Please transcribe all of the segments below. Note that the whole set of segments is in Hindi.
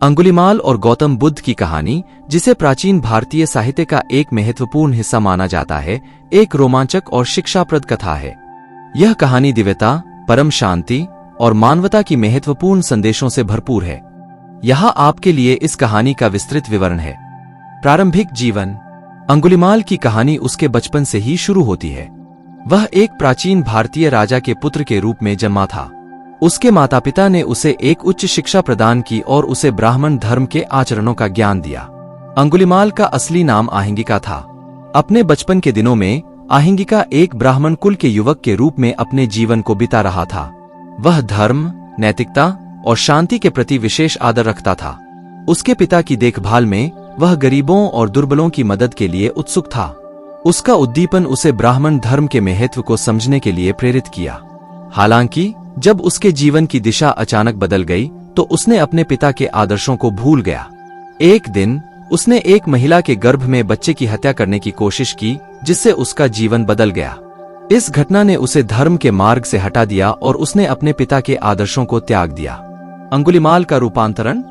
अंगुलीमाल और गौतम बुद्ध की कहानी, जिसे प्राचीन भारतीय साहित्य का एक महत्वपूर्ण हिस्सा माना जाता है, एक रोमांचक और शिक्षाप्रद कथा है। यह कहानी दिव्यता, परम शांति और मानवता की महत्वपूर्ण संदेशों से भरपूर है। यहाँ आपके लिए इस कहानी का विस्तृत विवरण है। प्रारंभिक जीवन। अंगुलीमाल की कहानी उसके बचपन से ही शुरू होती है। वह एक प्राचीन भारतीय राजा के पुत्र के रूप में जन्मा था। उसके माता पिता ने उसे एक उच्च शिक्षा प्रदान की और उसे ब्राह्मण धर्म के आचरणों का ज्ञान दिया। अंगुलीमाल का असली नाम आहिंगिका था। अपने बचपन के दिनों में आहिंगिका एक ब्राह्मण कुल के युवक के रूप में अपने जीवन को बिता रहा था। वह धर्म, नैतिकता और शांति के प्रति विशेष आदर रखता था। उसके पिता की देखभाल में वह गरीबों और दुर्बलों की मदद के लिए उत्सुक था। उसका उद्दीपन उसे ब्राह्मण धर्म के महत्व को समझने के लिए प्रेरित किया। हालांकि जब उसके जीवन की दिशा अचानक बदल गई तो उसने अपने पिता के आदर्शों को भूल गया। एक दिन उसने एक महिला के गर्भ में बच्चे की हत्या करने की कोशिश की, जिससे उसका जीवन बदल गया। इस घटना ने उसे धर्म के मार्ग से हटा दिया और उसने अपने पिता के आदर्शों को त्याग दिया। अंगुलीमाल का रूपांतरण।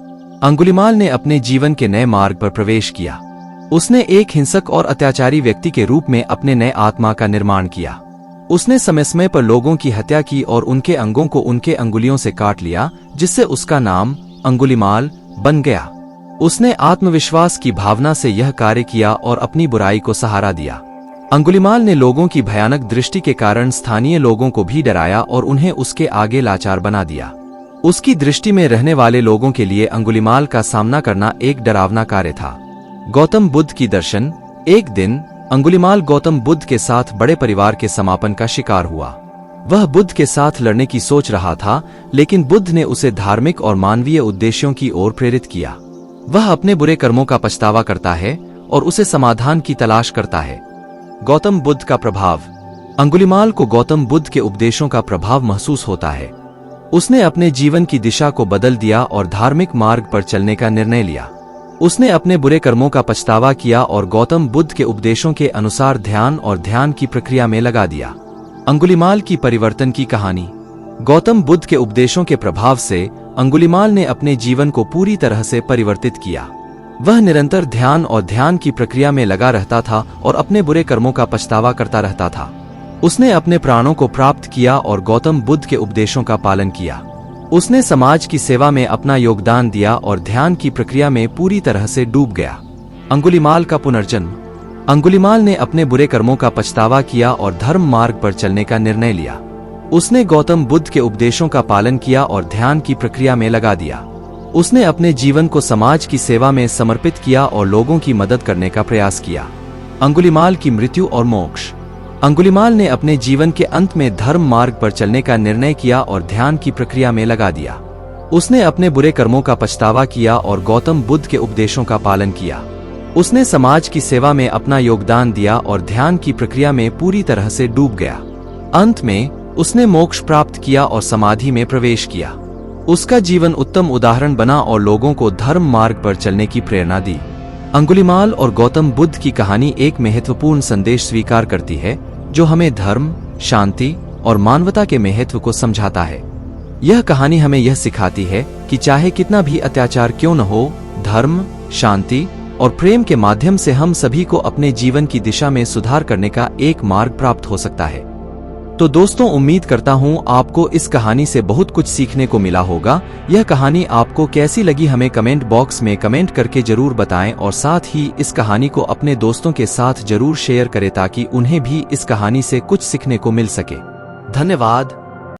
अंगुलीमाल ने अपने जीवन के नए मार्ग पर प्रवेश किया। उसने एक हिंसक और अत्याचारी व्यक्ति के रूप में अपने नए आत्मा का निर्माण किया। उसने समय समय पर लोगों की हत्या की और उनके अंगों को उनके अंगुलियों से काट लिया, जिससे उसका नाम अंगुलीमाल बन गया। उसने आत्मविश्वास की भावना से यह कार्य किया और अपनी बुराई को सहारा दिया। अंगुलीमाल ने लोगों की भयानक दृष्टि के कारण स्थानीय लोगों को भी डराया और उन्हें उसके आगे लाचार बना दिया। उसकी दृष्टि में रहने वाले लोगों के लिए अंगुलीमाल का सामना करना एक डरावना कार्य था। गौतम बुद्ध की दर्शन। एक दिन अंगुलीमाल गौतम बुद्ध के साथ बड़े परिवार के समापन का शिकार हुआ। वह बुद्ध के साथ लड़ने की सोच रहा था, लेकिन बुद्ध ने उसे धार्मिक और मानवीय उद्देश्यों की ओर प्रेरित किया। वह अपने बुरे कर्मों का पछतावा करता है और उसे समाधान की तलाश करता है। गौतम बुद्ध का प्रभाव। अंगुलीमाल को गौतम बुद्ध के उपदेशों का प्रभाव महसूस होता है। उसने अपने जीवन की दिशा को बदल दिया और धार्मिक मार्ग पर चलने का निर्णय लिया। उसने अपने बुरे कर्मों का पछतावा किया और गौतम बुद्ध के उपदेशों के अनुसार ध्यान की प्रक्रिया में लगा दिया। अंगुलीमाल की परिवर्तन की कहानी। गौतम बुद्ध के उपदेशों के प्रभाव से अंगुलीमाल ने अपने जीवन को पूरी तरह से परिवर्तित किया। वह निरंतर ध्यान की प्रक्रिया में लगा रहता था और अपने बुरे कर्मों का पछतावा करता रहता था। उसने अपने प्राणों को प्राप्त किया और गौतम बुद्ध के उपदेशों का पालन किया। उसने समाज की सेवा में अपना योगदान दिया और ध्यान की प्रक्रिया में पूरी तरह से डूब गया। अंगुलीमाल का पुनर्जन्म। अंगुलीमाल ने अपने बुरे कर्मों का पछतावा किया और धर्म मार्ग पर चलने का निर्णय लिया। उसने गौतम बुद्ध के उपदेशों का पालन किया और ध्यान की प्रक्रिया में लगा दिया। उसने अपने जीवन को समाज की सेवा में समर्पित किया और लोगों की मदद करने का प्रयास किया। अंगुलीमाल की मृत्यु और मोक्ष। अंगुलीमाल ने अपने जीवन के अंत में धर्म मार्ग पर चलने का निर्णय किया और ध्यान की प्रक्रिया में लगा दिया। उसने अपने बुरे कर्मों का पछतावा किया और गौतम बुद्ध के उपदेशों का पालन किया। उसने समाज की सेवा में अपना योगदान दिया और ध्यान की प्रक्रिया में पूरी तरह से डूब गया। अंत में उसने मोक्ष प्राप्त किया और समाधि में प्रवेश किया। उसका जीवन उत्तम उदाहरण बना और लोगों को धर्म मार्ग पर चलने की प्रेरणा दी। अंगुलीमाल और गौतम बुद्ध की कहानी एक महत्वपूर्ण संदेश स्वीकार करती है, जो हमें धर्म, शांति और मानवता के महत्व को समझाता है। यह कहानी हमें यह सिखाती है कि चाहे कितना भी अत्याचार क्यों न हो, धर्म, शांति और प्रेम के माध्यम से हम सभी को अपने जीवन की दिशा में सुधार करने का एक मार्ग प्राप्त हो सकता है। तो दोस्तों, उम्मीद करता हूँ आपको इस कहानी से बहुत कुछ सीखने को मिला होगा। यह कहानी आपको कैसी लगी हमें कमेंट बॉक्स में कमेंट करके जरूर बताएं और साथ ही इस कहानी को अपने दोस्तों के साथ जरूर शेयर करें ताकि उन्हें भी इस कहानी से कुछ सीखने को मिल सके। धन्यवाद।